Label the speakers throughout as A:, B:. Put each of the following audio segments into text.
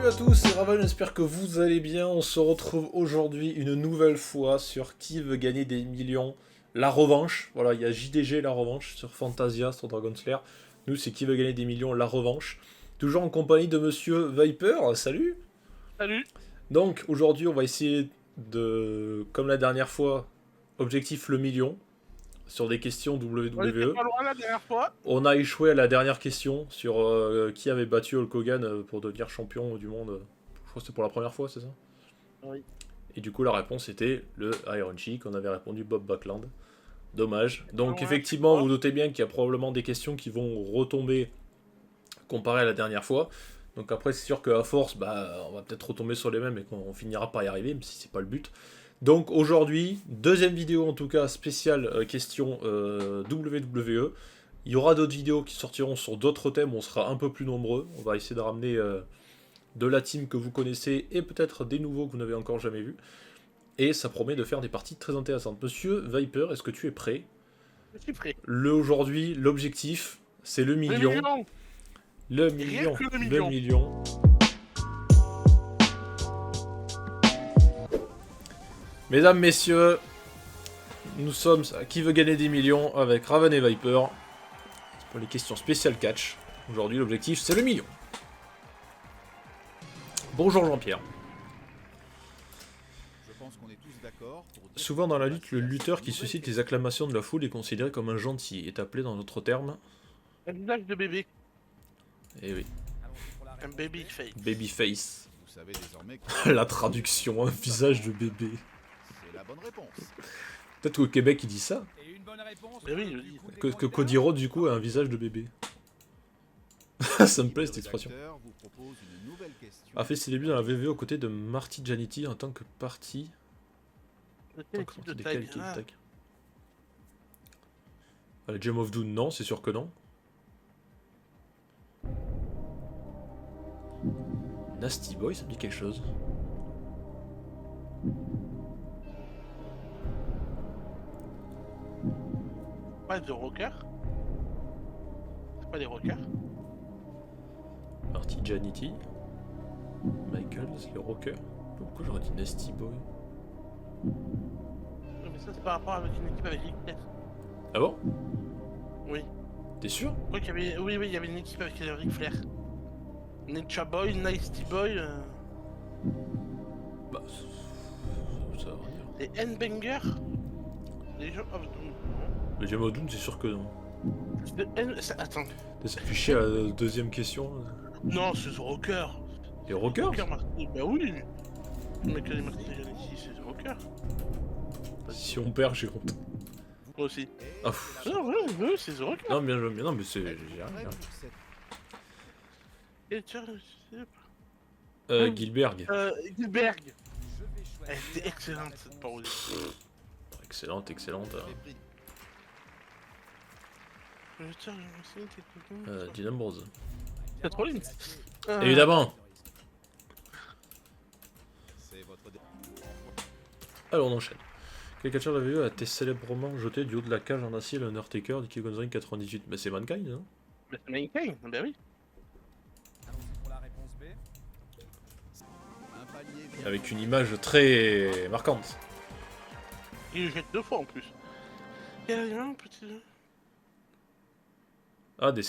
A: Salut à tous, c'est Raven, j'espère que vous allez bien. On se retrouve aujourd'hui une nouvelle fois sur Qui veut gagner des millions. La revanche, voilà, il y a JDG la revanche sur Fantasia, sur Dragon Slayer. Nous, c'est Qui veut gagner des millions, la revanche. Toujours en compagnie de Monsieur Viper, salut.
B: Salut.
A: Donc, aujourd'hui, on va essayer de, comme la dernière fois, objectif le million, sur des questions
B: On était
A: WWE.
B: pas loin la dernière fois.
A: On a échoué à la dernière question sur qui avait battu Hulk Hogan pour devenir champion du monde. Je crois que c'était pour la première fois, c'est ça?
B: Oui.
A: Et du coup, la réponse était le Iron Sheik. On avait répondu Bob Backlund. Dommage. Donc, effectivement, vous notez bien qu'il y a probablement des questions qui vont retomber comparé à la dernière fois. Donc, après, c'est sûr qu'à force, on va peut-être retomber sur les mêmes et qu'on finira par y arriver, même si c'est pas le but. Donc, aujourd'hui, deuxième vidéo en tout cas spéciale question WWE. Il y aura d'autres vidéos qui sortiront sur d'autres thèmes, on sera un peu plus nombreux. On va essayer de ramener de la team que vous connaissez et peut-être des nouveaux que vous n'avez encore jamais vus. Et ça promet de faire des parties très intéressantes. Monsieur Viper, est-ce que tu es prêt?
B: Je suis prêt.
A: Aujourd'hui, l'objectif, c'est le million. Le million. Le million. Mesdames, messieurs, nous sommes à Qui veut gagner des millions avec Raven et Viper. Pour les questions spéciales catch. Aujourd'hui, l'objectif, c'est le million. Bonjour Jean-Pierre. Souvent dans la lutte, le lutteur qui suscite les acclamations de la foule est considéré comme un gentil, est appelé dans d'autres termes...
B: Un visage de bébé.
A: Eh oui.
B: Un babyface.
A: Babyface. Vous savez désormais que... La traduction, un visage de bébé. C'est la bonne réponse. Peut-être qu'au Québec, il dit ça.
B: Mais oui, je dis.
A: Que Cody Rhodes, du coup, a un visage de bébé. Ça me plaît cette expression. A fait ses débuts dans la VV aux côtés de Marty Jannetty en tant que partie... La Gem of Doom, non, c'est sûr que non. Nasty Boy, ça me dit quelque chose.
B: Pas de rocker. C'est pas des rockers.
A: Marty Jannetty. Michaels, les rockers. Pourquoi j'aurais dit Nasty Boy?
B: Non, mais ça c'est par rapport avec une équipe avec Ric Flair.
A: Ah bon?
B: Oui.
A: T'es sûr?
B: Oui, il y avait une équipe avec Ric Flair. Nature Boy, Nasty Boy.
A: Bah, ça va dire.
B: Les N-Banger. Les gens. Oh,
A: Le Gem of Doom, c'est sûr que non.
B: Attends.
A: Ça fait chier à la deuxième question.
B: Non, c'est The Rocker.
A: Les rockers?
B: Bah oui. Le mec qui a Marty Jannetty, c'est The Rocker.
A: Si on perd, j'ai honte.
B: Moi aussi.
A: Ah,
B: non, ouais, c'est The Rocker.
A: Non, bien joué, non, mais c'est. J'ai rien.
B: Et tiens,
A: Gilberg.
B: Gilberg. Elle était excellente cette parodie.
A: Excellente. Dean Ambrose.
B: C'est trop lindo.
A: Évidemment. Alors on enchaîne. Quel catcheur de la VE a été célèbrement jeté du haut de la cage en acier le Undertaker du King of the Ring 98? Bah c'est Mankind, non?
B: Bah c'est Mankind, bah oui.
A: Avec une image très marquante.
B: Il le jette 2 fois en plus. Il y a un petit...
A: Ah, des...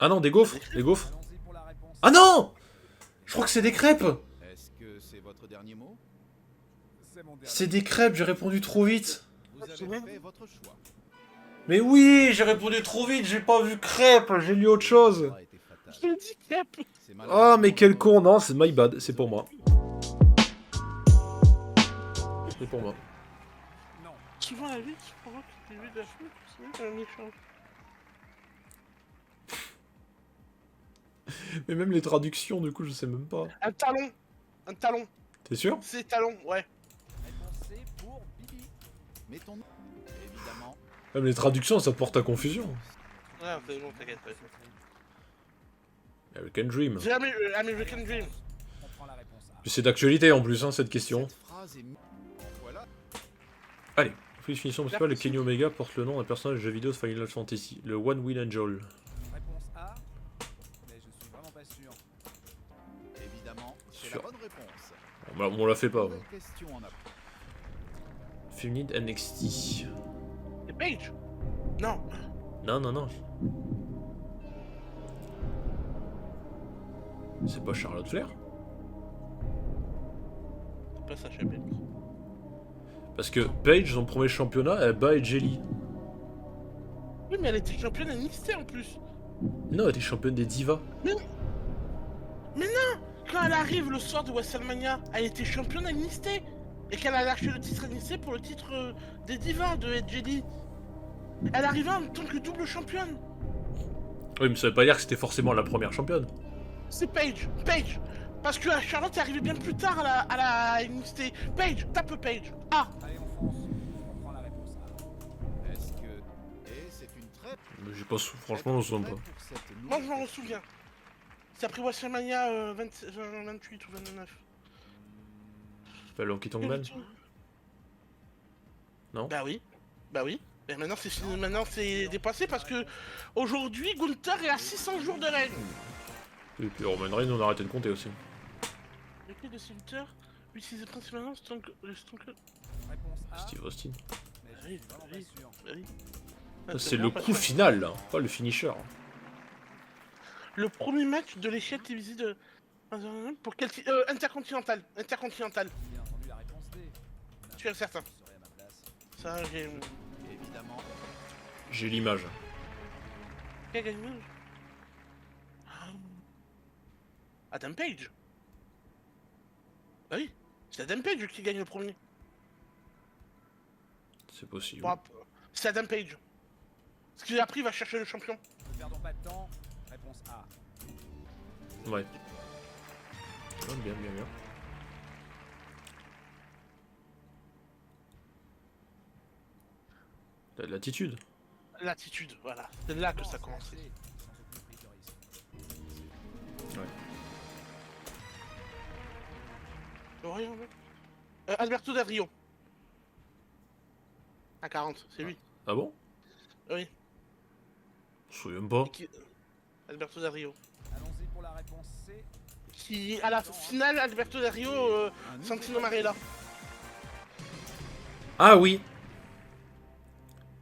A: Ah non, des gaufres. Des gaufres. Ah non! Je crois que c'est des crêpes.
C: Est-ce que c'est votre dernier mot?
A: C'est des crêpes, j'ai répondu trop vite.
C: Vous avez fait votre choix.
A: Mais oui, j'ai répondu trop vite, j'ai pas vu crêpes, j'ai lu autre chose.
B: J'ai dit crêpes.
A: Ah, mais quel con, non, c'est my bad, c'est pour moi. C'est pour moi.
B: Souvent la vie, tu crois que tu vu de la chute, c'est un méchant.
A: Mais même les traductions, du coup, je sais même pas.
B: Un talon.
A: T'es sûr?
B: C'est talon, ouais.
C: Réponse C pour Bibi. Mettons évidemment.
A: Même les traductions, ça porte à confusion.
B: Ouais, c'est bon, t'inquiète pas.
A: American Dream.
B: C'est American Dream.
A: Puis c'est d'actualité en plus, hein, cette question.
C: Voilà.
A: Allez, définition principale, le Kenny Omega porte le nom d'un personnage de jeu vidéo de Final Fantasy, le One Wheel Angel.
C: Réponse A, mais je suis vraiment pas sûr.
A: On la fait pas.
C: Nouvelle question en approche.
A: Féminine NXT.
B: C'est Paige. Non.
A: Non, non, non. C'est pas Charlotte Flair?
B: C'est pas Sacha Banks.
A: Parce que Paige, son premier championnat, elle bat Edge Lee.
B: Oui, mais elle était championne NXT en plus.
A: Non, elle était championne des divas.
B: Mais non. Quand elle arrive le soir de WrestleMania, elle était championne NXT. Et qu'elle a lâché le titre NXT pour le titre des divas de Edge Lee. Elle arrivait en tant que double championne.
A: Oui, mais ça veut pas dire que c'était forcément la première championne.
B: C'est Paige. Paige. Parce que Charlotte est arrivée bien plus tard à la NXT. Paige, tape Paige. Ah.
C: Allez, on fonce. On prend la réponse A. Est-ce que... Et c'est une très...
A: J'ai pas franchement, je me souviens pas.
C: pour cette
B: Moi, je
C: nouvelle
B: m'en souviens. C'est après WrestleMania 28 ou 29.
A: C'est pas Honky Tonk Man? Non?
B: Bah oui. Bah oui. Mais maintenant, c'est fini. Maintenant, c'est dépassé parce que aujourd'hui, Gunther est à 600 jours de règne.
A: Et puis Roman Reigns, on a arrêté de compter aussi.
B: Le clé de Gunther utilise principalement le Stone Cold.
C: réponse A.
A: Steve Austin.
C: Mais je
B: Oui,
C: suis vraiment
B: oui.
C: pas sûr.
B: Bah oui.
A: Ça, c'est
B: vraiment
A: le
B: pas
A: coup
B: sûr.
A: final, là, pas le finisher.
B: Le premier match de l'échelle télévisée de. Pour quel titre Intercontinental. Intercontinental.
C: Bien entendu la réponse D.
B: Je suis certain.
C: Vous serez à ma place.
B: Ça, j'ai.
C: Évidemment.
A: J'ai l'image.
B: Qui a gagné Adam Page. Bah oui, c'est Adam Page qui gagne le premier.
A: C'est possible.
B: Bon, c'est Adam Page. Ce qu'il a pris, il va chercher le champion.
C: Ne perdons pas de temps. Réponse A.
A: Ouais. Oh, bien, bien, bien. T'as de l'attitude.
B: L'attitude, voilà. C'est là que ça commence.
C: Sans aucune prise de risque.
B: Alberto Del Rio. À 40, c'est lui.
A: Ah bon?
B: Oui.
A: Je me souviens pas.
B: Alberto Del Rio.
C: Allons-y pour la réponse C.
B: Qui, à la finale, Alberto Del Rio, Santino Marella.
A: Ah oui!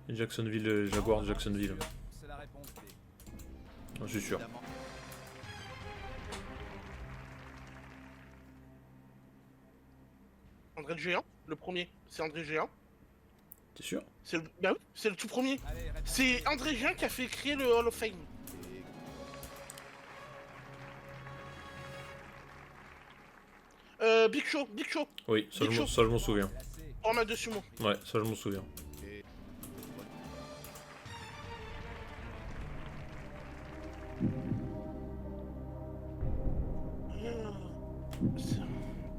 A: Jacksonville, Jaguar de Jacksonville.
C: C'est la réponse B.
A: Je suis sûr.
C: Évidemment.
B: André le Géant, le premier, c'est André le Géant.
A: T'es sûr?
B: C'est le... Bah oui, c'est le tout premier.
C: Allez, réponse
B: C'est André le Géant qui a fait créer le Hall of Fame. Big Show, Big Show,
A: Oui, ça,
B: Big Show.
A: ça je m'en souviens.
C: La C.
B: format de sumo.
A: Ouais, ça je m'en souviens.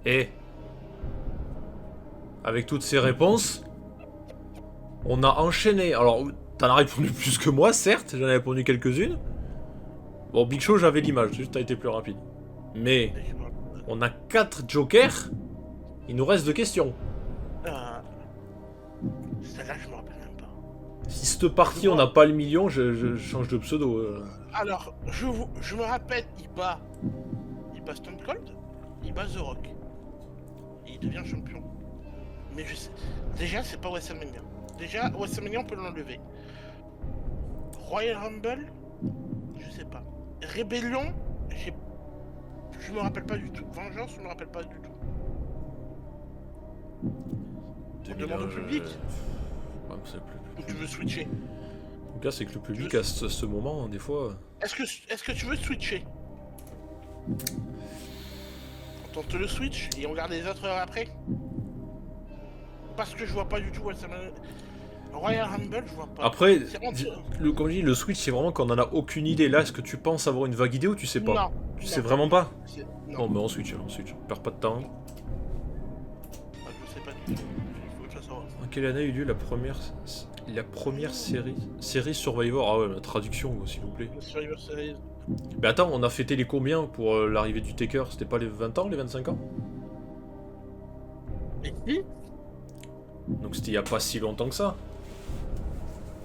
A: Et avec toutes ces réponses, on a enchaîné. Alors, t'en as répondu plus que moi, certes, j'en ai répondu quelques-unes. Bon, Big Show, j'avais l'image, juste t'as été plus rapide. Mais on a 4 jokers, il nous reste 2 questions.
B: Celle-là, je me rappelle même pas.
A: Si cette partie, on n'a pas le million, je change de pseudo.
B: Alors, je me rappelle, il bat Stone Cold, il bat The Rock. Et il devient champion. Mais je sais. Déjà, c'est pas WrestleMania. Déjà, WrestleMania, on peut l'enlever. Royal Rumble, je sais pas. Rébellion, je me rappelle pas du tout. Vengeance, je me rappelle pas du tout. On demande au public.
A: Ouais, c'est plus...
B: Ou tu veux switcher?
A: Donc là, c'est que le public, à ce moment, hein, des fois...
B: Est-ce que tu veux switcher? On tente le switch et on regarde les autres heures après? Parce que je vois pas du tout WrestleMania. Royal Rumble, je vois pas.
A: Après,
B: C'est vraiment-
A: comme je dis, le Switch, c'est vraiment qu'on en a aucune idée. Là, est-ce que tu penses avoir une vague idée ou tu sais pas?
B: Non.
A: Tu
B: Non.
A: sais vraiment pas?
B: Non.
A: Bon, mais on Switch, on Switch. On perd pas de temps.
B: Ah, je sais pas du tout. Il faut que ça savoir.
A: En quelle année a eu lieu la première série Survivor? Ah ouais, la traduction, s'il vous plaît.
B: Survivor Series.
A: Mais attends, on a fêté les combien pour l'arrivée du Taker? C'était pas les 20 ans, les 25 ans?
B: Et qui?
A: Donc c'était il y a pas si longtemps que ça.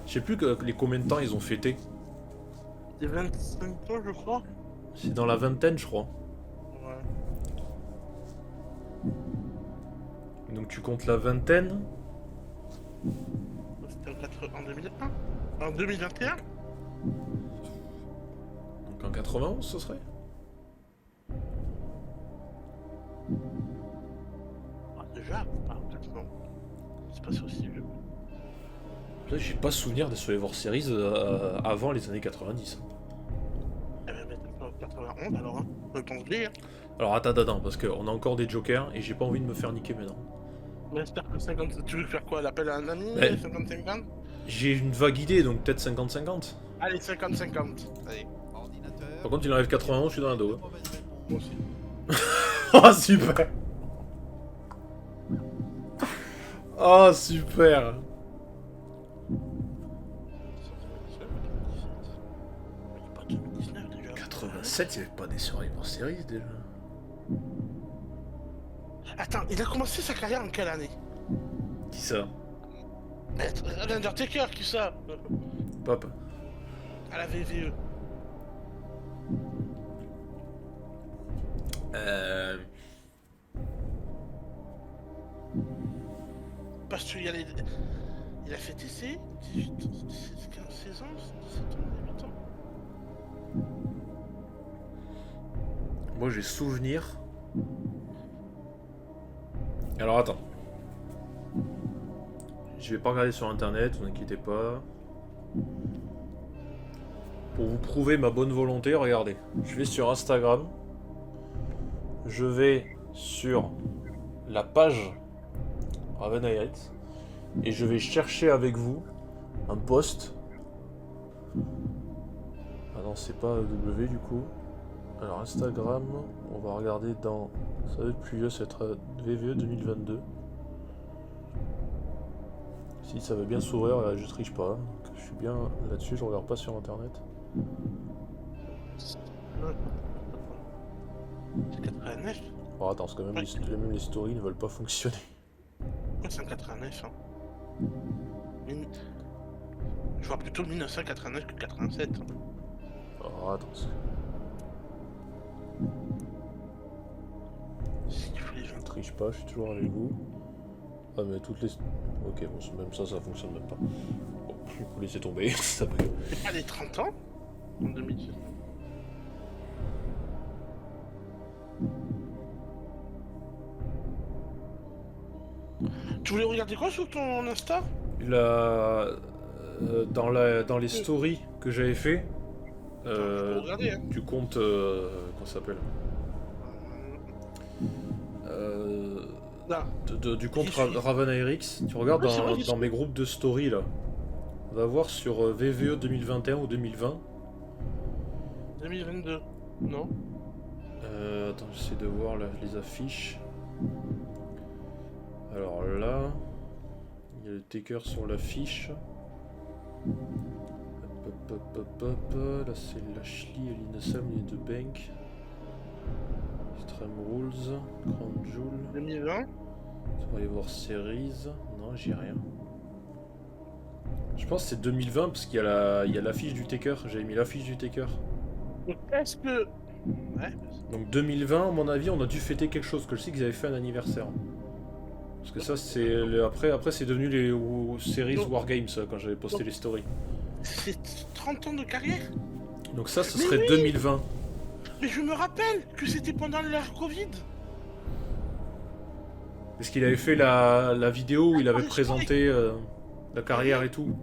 A: Je sais plus les combien de temps ils ont fêté.
B: Des 25 ans, je crois.
A: C'est dans la vingtaine, je crois.
B: Ouais.
A: Donc tu comptes la vingtaine.
B: C'était en 2001. En 2021.
A: Donc en 91, ce serait.
B: Ah, déjà, peut-être non. C'est pas ça aussi vieux.
A: Là, j'ai pas souvenir de Survivor Series avant les années 90.
B: Eh ben, maintenant, 91 alors, hein. Réponse-lui, hein.
A: Alors attends, parce qu'on a encore des jokers et j'ai pas envie de me faire niquer maintenant.
B: Mais j'espère que 50... Tu veux faire quoi? L'appel à un ami?
A: Ouais.
B: 50-50?
A: J'ai une vague idée, donc peut-être 50-50.
B: Allez, 50-50. Allez,
C: Ordinateur.
A: Par contre, il arrive 91, je suis dans la dos.
C: Mauvaise réponse.
B: moi aussi.
A: Oh, super. Oh, super.
B: Pas 2019 déjà.
A: 87, il n'y avait pas des Survivor Series déjà.
B: Attends, il a commencé sa carrière en quelle année?
A: Qui ça?
B: L'Undertaker, qui ça?
A: Papa.
B: À la VVE. Parce qu'il y a les... Il a fêté ses 18, 15, 16 ans, 17 ans, 18 ans.
A: Moi, j'ai souvenir. Alors attends. Je vais pas regarder sur internet, vous inquiétez pas. Pour vous prouver ma bonne volonté, regardez. Je vais sur Instagram. Je vais sur la page Raven Heights et je vais chercher avec vous un post. Ah non, c'est pas W du coup. Alors Instagram, on va regarder dans... Ça va être plus vieux, ça va être VVE 2022. Si ça veut bien s'ouvrir, je triche pas. Je suis bien là-dessus, je regarde pas sur internet.
B: C'est 89?
A: Oh, attends, parce que même, même les stories ne veulent pas fonctionner.
B: Pourquoi c'est en 89 hein? Je vois plutôt 1989 que 87. Hein.
A: Oh, attends. Je triche pas, je suis toujours avec vous. Ah mais toutes les... Ok, bon, même ça fonctionne même pas. Bon, vous laissez tomber, ça va.
B: C'est pas les 30 ans? En 2010. Tu voulais regarder quoi sur ton Insta?
A: Dans les stories que j'avais fait,
B: Je peux regarder, hein.
A: tu comptes... comment ça s'appelle
B: Là.
A: du compte
B: J'y suis.
A: Raven RX, tu regardes
B: Oui, c'est vrai, j'y
A: dans mes groupes de story là. On va voir sur VVE 2021 ou 2020.
B: 2022. Non?
A: Attends, j'essaie de voir là, les affiches. Alors là, il y a le taker sur l'affiche. Là c'est Lashley, Elina Sam, les deux Bank. Extreme Rules, Crown Jewel.
B: 2020?
A: Survivor Series. Non, j'ai rien. Je pense que c'est 2020 parce qu'il y a l'affiche du Taker. J'avais mis l'affiche du Taker.
B: Donc est-ce que... Ouais.
A: Donc 2020, à mon avis, on a dû fêter quelque chose. Que je sais qu'ils avaient fait un anniversaire. Parce que ça, c'est... Après c'est devenu les Series Wargames, ça, quand j'avais posté les stories.
B: C'est 30 ans de carrière?
A: Donc ça, ce
B: Mais
A: serait
B: oui
A: 2020.
B: Mais je me rappelle que c'était pendant l'ère Covid.
A: Parce qu'il avait fait la vidéo où il avait présenté la carrière et tout.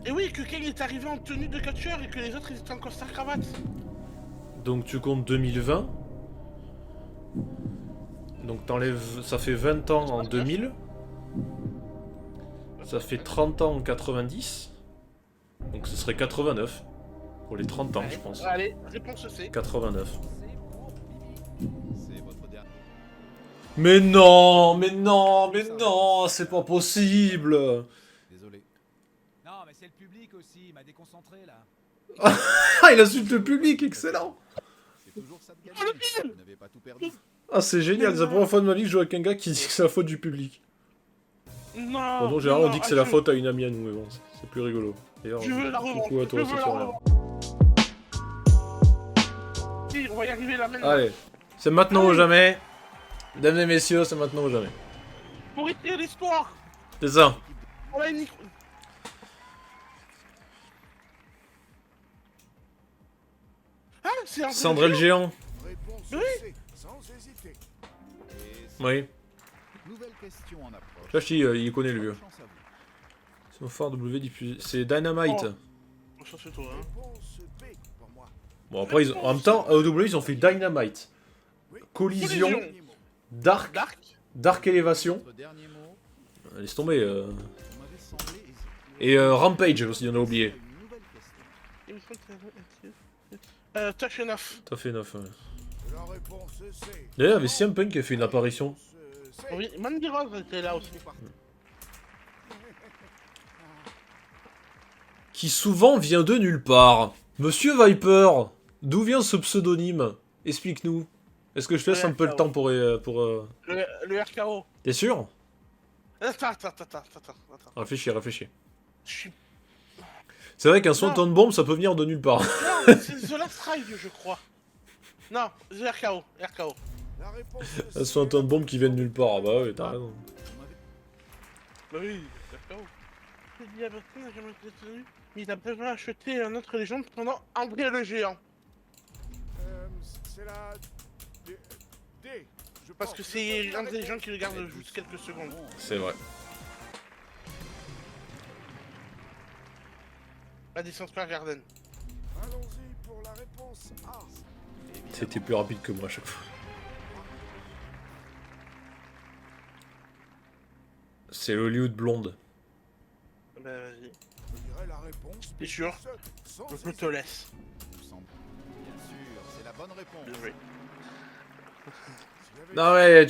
B: Et oui, que Kane est arrivé en tenue de catcheur et que les autres ils étaient en costard cravate.
A: Donc tu comptes 2020. Donc t'enlèves... Ça fait 20 ans en 2000. Ça fait 30 ans en 90. Donc ce serait 89. Pour les 30 ans,
B: Allez,
A: je pense.
B: Allez, réponse C.
A: 89.
C: C'est pour Bibi. C'est votre dernier.
A: Mais non, c'est pas possible.
C: Désolé. Non, mais c'est le public aussi, il m'a déconcentré là.
A: Ah, il insulte le public, excellent.
C: C'est toujours ça de gagner. Vous n'avez pas tout perdu.
A: Ah, c'est génial, c'est la première fois de ma vie que je joue avec un gars qui dit que c'est la faute du public.
B: Non.
A: Bon, donc, généralement, on dit que c'est la
B: je-
A: faute à une amie à nous, mais bon, c'est plus rigolo. D'ailleurs,
B: Je veux la revanche.
A: coucou à toi,
B: Je
A: c'est
B: veux la
A: sur rien.
B: revanche. Si, on va y arriver là maintenant.
A: Allez, c'est maintenant ou jamais. Mesdames et messieurs, c'est maintenant ou jamais.
B: Pour écrire l'histoire.
A: C'est ça.
B: On a une... Ah, c'est un
A: Cendré le géant.
D: Réponse
B: Oui.
D: C, sans hésiter.
C: Et c'est
A: Oui.
C: nouvelle question en approche.
A: Là, je dis, il connaît le vieux.
C: Chance à vous.
A: C'est au phare W diffusé. C'est Dynamite.
B: Oh. Ça c'est toi, hein.
D: Réponse B pour moi.
A: Bon, après, en même temps, AEW, ils ont fait Dynamite. Collision.
B: Collision.
D: Dernier mot.
A: Dark.
B: Dark.
A: Dark Elevation.
C: Votre dernier mot,
A: Laisse tomber.
C: vous m'avez semblé hésiter.
A: Et Rampage aussi, on a oublié.
C: Une nouvelle question.
B: Il me semble que c'est... Touch enough.
A: T'as fait 9. Ouais.
D: La réponse est C.
A: D'ailleurs, il y avait CM Punk qui a fait une apparition.
D: Réponse C.
B: Oui, Mandy Rose était là aussi.
A: Qui souvent vient de nulle part. Monsieur Viper, d'où vient ce pseudonyme? Explique-nous. Est-ce que je te laisse un peu le temps pour...
B: Le RKO.
A: T'es sûr?
B: Attends.
A: Réfléchis.
B: Je suis...
A: C'est vrai qu'un
B: Non.
A: Swanton Bomb, ça peut venir de nulle part.
B: Non, c'est The Last Ride, je crois. Non, The RKO.
D: La réponse est
A: Un
D: C.
A: Swanton Bomb qui vient de nulle part. Ah bah ouais, t'as raison.
B: Bah oui, RKO. J'ai dit à personne, n'a jamais été tenu. Mais il a besoin d'acheter un autre légende pendant André le Géant.
D: C'est la D. Je
B: Parce
D: pense.
B: que
D: Je
B: c'est
D: donne la
B: un des gens
D: réponse.
B: qui le garde juste quelques secondes.
A: C'est vrai.
B: Madison Square Garden.
D: Allons-y pour la réponse A.
A: C'était plus rapide que moi à chaque fois. C'est l'Hollywood Blonde.
B: Bah vas-y,
D: Je dirais la réponse.
B: t'es sûr?
D: Sans
B: Je te
D: hésiter.
B: laisse.
C: Il me semble. Bien sûr, c'est la bonne réponse.
B: Bien joué.
A: Non ouais,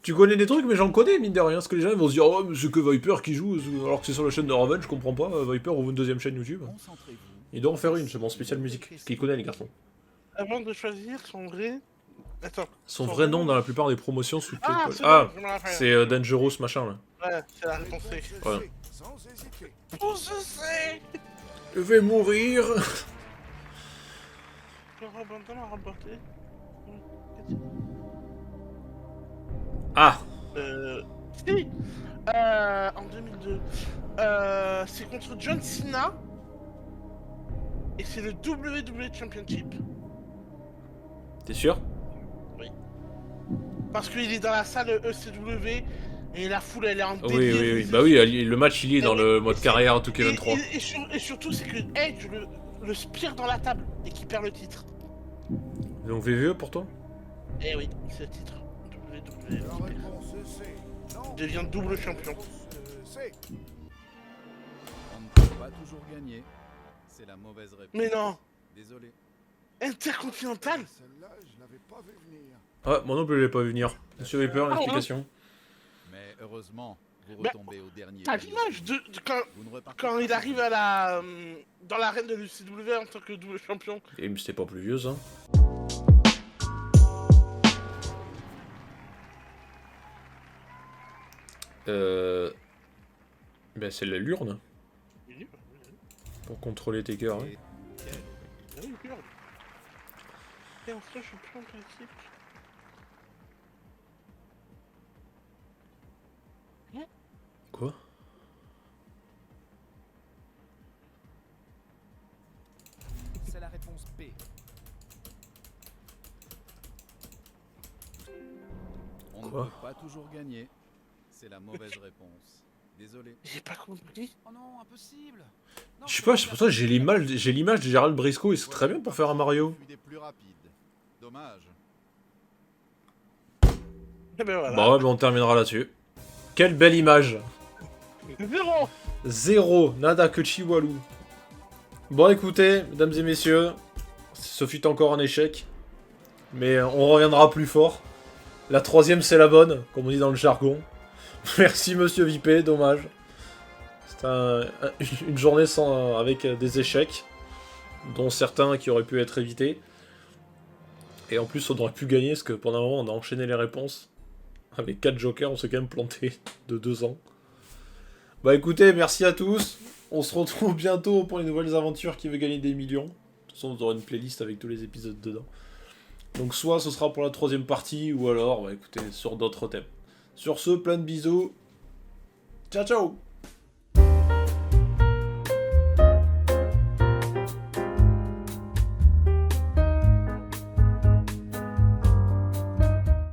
A: tu connais des trucs, mais j'en connais, mine de rien. Parce que les gens ils vont se dire, oh, mais c'est que Viper qui joue, alors que c'est sur la chaîne de Raven, je comprends pas. Viper ouvre une deuxième chaîne YouTube.
C: Concentrez-vous.
A: Il doit en faire une, c'est mon spécial musique. Parce qu'il connaît les garçons.
B: Avant de choisir son vrai... Attends.
A: Son vrai nom dans la plupart des promotions sous
B: Ah,
A: quel-
B: c'est
A: Ah,
B: bon, je me rappelle.
A: c'est Dangerous machin là.
B: Ouais, c'est la réponse C.
D: Réponse est
A: Voilà.
D: C, sans hésiter.
B: Tout se sait.
A: Je vais mourir.
B: Le rebondant a remporté.
A: Ah,
B: Si. En 2002. C'est contre John Cena. Et c'est le WWE Championship.
A: t'es sûr?
B: Parce qu'il est dans la salle ECW et la foule elle est en
A: Oui,
B: délire.
A: oui, oui. Bah oui, le match il est dans le mode carrière 2K23.
B: Et surtout c'est que Edge le spire dans la table et qui perd le titre.
A: Donc VVE pour toi?
B: Eh oui, c'est le titre. WWE
D: La réponse est C. Non.
B: Il devient double champion.
D: Réponse, C.
C: On ne peut pas toujours gagner. C'est la mauvaise réponse.
B: Mais non.
C: Désolé.
B: Intercontinental.
D: Celle-là, je l'avais pas vu venir.
A: Ah, moi non plus je l'ai pas vu venir. Monsieur Viper, une
B: Ah,
A: explication?
C: Mais heureusement, vous
B: Bah,
C: retombez au dernier.
B: T'as
C: palier.
B: l'image de
C: Vous ne repartez
B: quand
C: pas
B: il arrive
C: sans
B: à la dans l'arène de l'UCW en tant que double champion.
A: Et mais c'était pas plus vieux ça. Ben c'est la l'urne
B: Oui,
A: pour contrôler tes cœurs. Hein.
C: Et quel
B: oui, oui. Et en fait, je suis plus en principe.
A: Quoi?
C: C'est la réponse B. On
A: Quoi
C: ne peut pas toujours gagner. C'est la mauvaise réponse. Désolé.
B: J'ai pas compris.
C: Oh non, impossible. Non,
A: Je sais pas, c'est pour ça que j'ai l'image de Gérald Briscoe, et c'est très bien pour faire un Mario.
C: Fut des plus rapides. Dommage.
B: Et ben voilà.
A: Bah ouais, bah on terminera là-dessus. Quelle belle image.
B: Zéro.
A: Zéro, nada que chihuahua. Bon écoutez, mesdames et messieurs, ce fut encore un échec. Mais on reviendra plus fort. La troisième c'est la bonne, comme on dit dans le jargon. Merci monsieur Vipé, dommage. C'était une journée avec des échecs, dont certains qui auraient pu être évités. Et en plus on aurait pu gagner, parce que pendant un moment on a enchaîné les réponses. Avec 4 jokers, on s'est quand même planté de 2 ans. Bah écoutez, merci à tous. On se retrouve bientôt pour les nouvelles aventures qui veut gagner des millions. De toute façon, vous aurez une playlist avec tous les épisodes dedans. Donc soit ce sera pour la troisième partie, ou alors, bah écoutez, sur d'autres thèmes. Sur ce, plein de bisous. Ciao ciao.